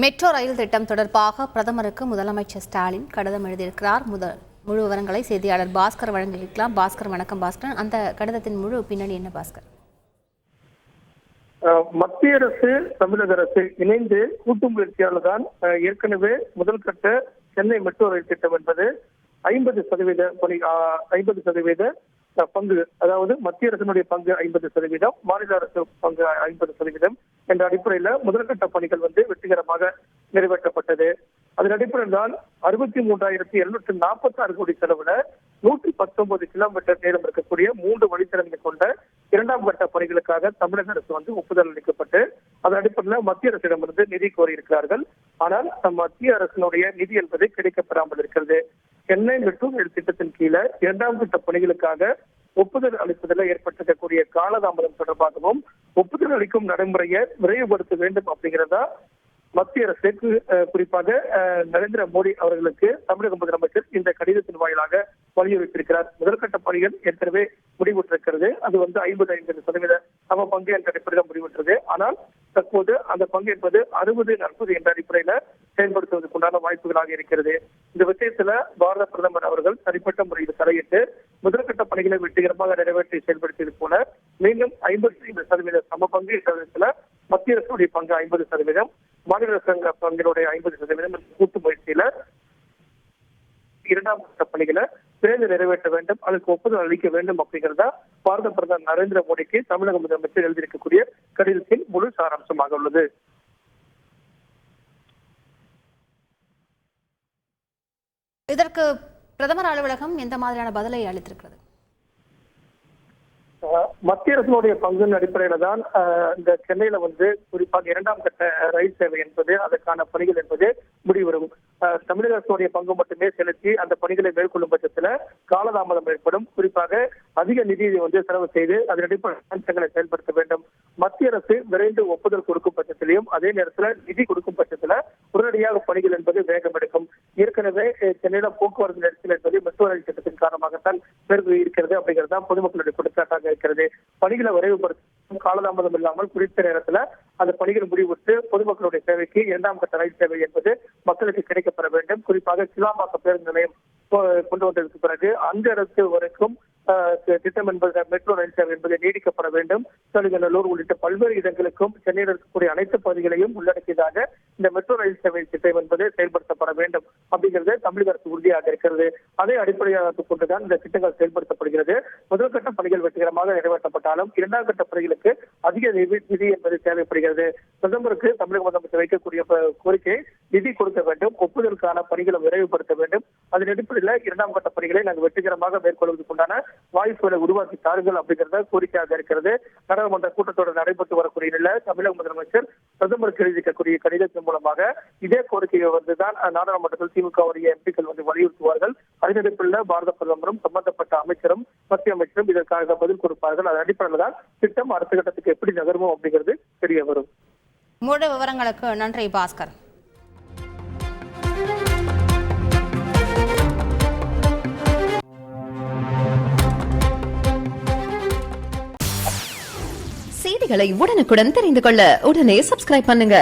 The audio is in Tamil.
மெட்ரோ ரயில் திட்டம் தொடர்பாக பிரதமருக்கு முதலமைச்சர் ஸ்டாலின் கடிதம் எழுதியிருக்கிறார். முழு விவரங்களை செய்தியாளர் பாஸ்கர் வழங்கியிருக்கலாம். பாஸ்கர், வணக்கம் பாஸ்கர். அந்த கடிதத்தின் முழு பின்னணி என்ன பாஸ்கர்? மத்திய அரசு தமிழக அரசு இணைந்து கூட்டு முயற்சியால் தான் ஏற்கனவே முதல் கட்ட சென்னை மெட்ரோ ரயில் திட்டம் என்பது 50% பங்கு, அதாவது மத்திய அரசினுடைய பங்கு 50%, மாநில அரசு பங்கு 50% என்ற அடிப்படையில் முதற்கட்ட பணிகள் வெற்றிகரமாக நிறைவேற்றப்பட்டது. அதன் அடிப்படையில் தான் 63,746 கோடி செலவுல 119 கிலோமீட்டர் நீளம் இருக்கக்கூடிய 3 வழித்தடங்களை கொண்ட இரண்டாம் கட்ட பணிகளுக்காக தமிழக அரசு ஒப்புதல் அளிக்கப்பட்டு அதன் அடிப்படையில் மத்திய அரசிடமிருந்து நிதி கோரியிருக்கிறார்கள். ஆனால் மத்திய அரசினுடைய நிதி என்பது கிடைக்கப்பெறாமல் இருக்கிறது. சென்னை மெட்ரோ ரயில் திட்டத்தின் கீழே இரண்டாம் கட்ட பணிகளுக்காக ஒப்புதல் அளிப்பதில் ஏற்பட்டிருக்கக்கூடிய காலதாமதம் தொடர்பாகவும் ஒப்புதல் அளிக்கும் நடைமுறையை விரைவுபடுத்த வேண்டும் அப்படிங்கிறதா மத்திய அரசுக்கு, குறிப்பாக நரேந்திர மோடி அவர்களுக்கு தமிழக முதலமைச்சர் இந்த கடிதத்தின் வாயிலாக வலியுறுத்தியிருக்கிறார். முதற்கட்ட பணிகள் ஏற்கனவே முடிவுற்றிருக்கிறது. அது 50% சம பங்கு என்ற அடிப்படையில் முடிவுற்றது. ஆனால் தற்போது அந்த பங்கு என்பது 60-40 என்ற அடிப்படையில செயல்படுத்துவதற்குண்டான வாய்ப்புகளாக இருக்கிறது. இந்த விஷயத்துல பாரத பிரதமர் அவர்கள் தனிப்பட்ட முறையில் தலையிட்டு முதற்கட்ட பணிகளை வெற்றிகரமாக நிறைவேற்றி செயல்படுத்தியது போல மீண்டும் 55% சம பங்கு என்ற விதத்துல மத்திய அரசுடைய பங்கு 50%, மாநில அரசு பங்கினுடைய 50% கூட்டு முயற்சியில இரண்டாம் கட்ட பணிகளை விரைந்து நிறைவேற்ற வேண்டும், அதுக்கு ஒப்புதல் அளிக்க வேண்டும் அப்படிங்கிறதா பாரத பிரதமர் நரேந்திர மோடிக்கு தமிழக முதலமைச்சர் எழுதியிருக்கக்கூடிய கடிதத்தின் முழு சாராம்சமாக உள்ளது. இதற்கு பிரதமர் அலுவலகம் எந்த மாதிரியான பதிலை அளித்திருக்கிறது? மத்திய அரசினுடைய பங்கின் அடிப்படையில தான் இந்த சென்னையில குறிப்பாக இரண்டாம் கட்ட ரயில் சேவை என்பது அதற்கான பணிகள் என்பது முடிவரும். தமிழக அரசுடைய பங்கு மட்டுமே செலுத்தி அந்த பணிகளை மேற்கொள்ளும் பட்சத்துல காலதாமதம் ஏற்படும். குறிப்பாக அதிக நிதியை செலவு செய்து அதன் அடிப்படை செயல்படுத்த வேண்டும். மத்திய அரசு விரைந்து ஒப்புதல் கொடுக்கும் பட்சத்திலையும் அதே நேரத்துல நிதி கொடுக்கும் பட்சத்துல உடனடியாக பணிகள் என்பது வேகம் எடுக்கும். ஏற்கனவே சென்னையில போக்குவரத்து நெரிசல் என்பது மெட்ரோ ரயில் திட்டத்தின் காரணமாகத்தான் இருக்கிறது அப்படிங்கிறது தான் பொதுமக்களுடைய குற்றச்சாட்டாக இருக்கிறது. பணிகளை விரைவுபடுத்தும் காலதாமதம் இல்லாமல் குறித்த நேரத்துல அந்த பணிகள் முடிவுற்று பொதுமக்களுடைய சேவைக்கு இரண்டாம் கட்ட ரயில் சேவை என்பது மக்களுக்கு கிடைக்கப்பெற வேண்டும். குறிப்பாக கிளாம்பாக்கம் பேருந்து நிலையம் கொண்டு வந்ததற்கு பிறகு அந்த இடத்து வரைக்கும் திட்டம் என்பது மெட்ரோ ரயில் சேவை என்பது நீடிக்கப்பட வேண்டும். நல்லூர் உள்ளிட்ட பல்வேறு இடங்களுக்கும் சென்னையில் இருக்கக்கூடிய அனைத்து பகுதிகளையும் உள்ளடக்கியதாக இந்த மெட்ரோ ரயில் சேவை திட்டம் என்பது செயல்படுத்தப்பட வேண்டும் அப்படிங்கிறது தமிழக அரசு உறுதியாக இருக்கிறது. அதை அடிப்படையாக கொண்டுதான் இந்த திட்டங்கள் செயல்படுத்தப்படுகிறது. முதல் கட்ட பணிகள் வெற்றிகரமாக நிறைவேற்றப்பட்டாலும் இரண்டாம் கட்ட பணிகளுக்கு அதிக நிதி என்பது தேவைப்படுகிறது. பிரதமருக்கு தமிழக முதலமைச்சர் வைக்கக்கூடிய கோரிக்கை நிதி கொடுக்க வேண்டும், ஒப்புதலுக்கான பணிகளை விரைவுபடுத்த வேண்டும். அதன் அடிப்படையில் இரண்டாம் கட்ட பணிகளை நாங்கள் வெற்றிகரமாக மேற்கொள்வதற்குண்டான வாய்ப்புகளை உருவாக்கி தாருங்கள் அப்படிங்கிறத கோரிக்கையாக இருக்கிறது. நாடாளுமன்ற கூட்டத்தொடர் நடைபெற்று வரக்கூடிய நிலையில் தமிழக முதலமைச்சர் பிரதமருக்கு எழுதிக்கக்கூடிய கடிதத்தின் மூலமாக இதே கோரிக்கையை தான் நாடாளுமன்றத்தில் திமுகவுடைய எம்பிக்கள் வலியுறுத்துவார்கள். அதன் அடிப்படையில் பாரத பிரதமரும் சம்பந்தப்பட்ட அமைச்சரும் மத்திய அமைச்சரும் இதற்காக பதில் கொடுப்பார்கள். அதன் அடிப்படையில் தான் திட்டம் அடுத்த கட்டத்துக்கு எப்படி நகருமோ அப்படிங்கிறது தெரிய வரும். முழு விவரங்களுக்கு நன்றி பாஸ்கர். செய்திகளை உடனுக்குடன் தெரிந்து கொள்ள உடனே சப்ஸ்கிரைப் பண்ணுங்க.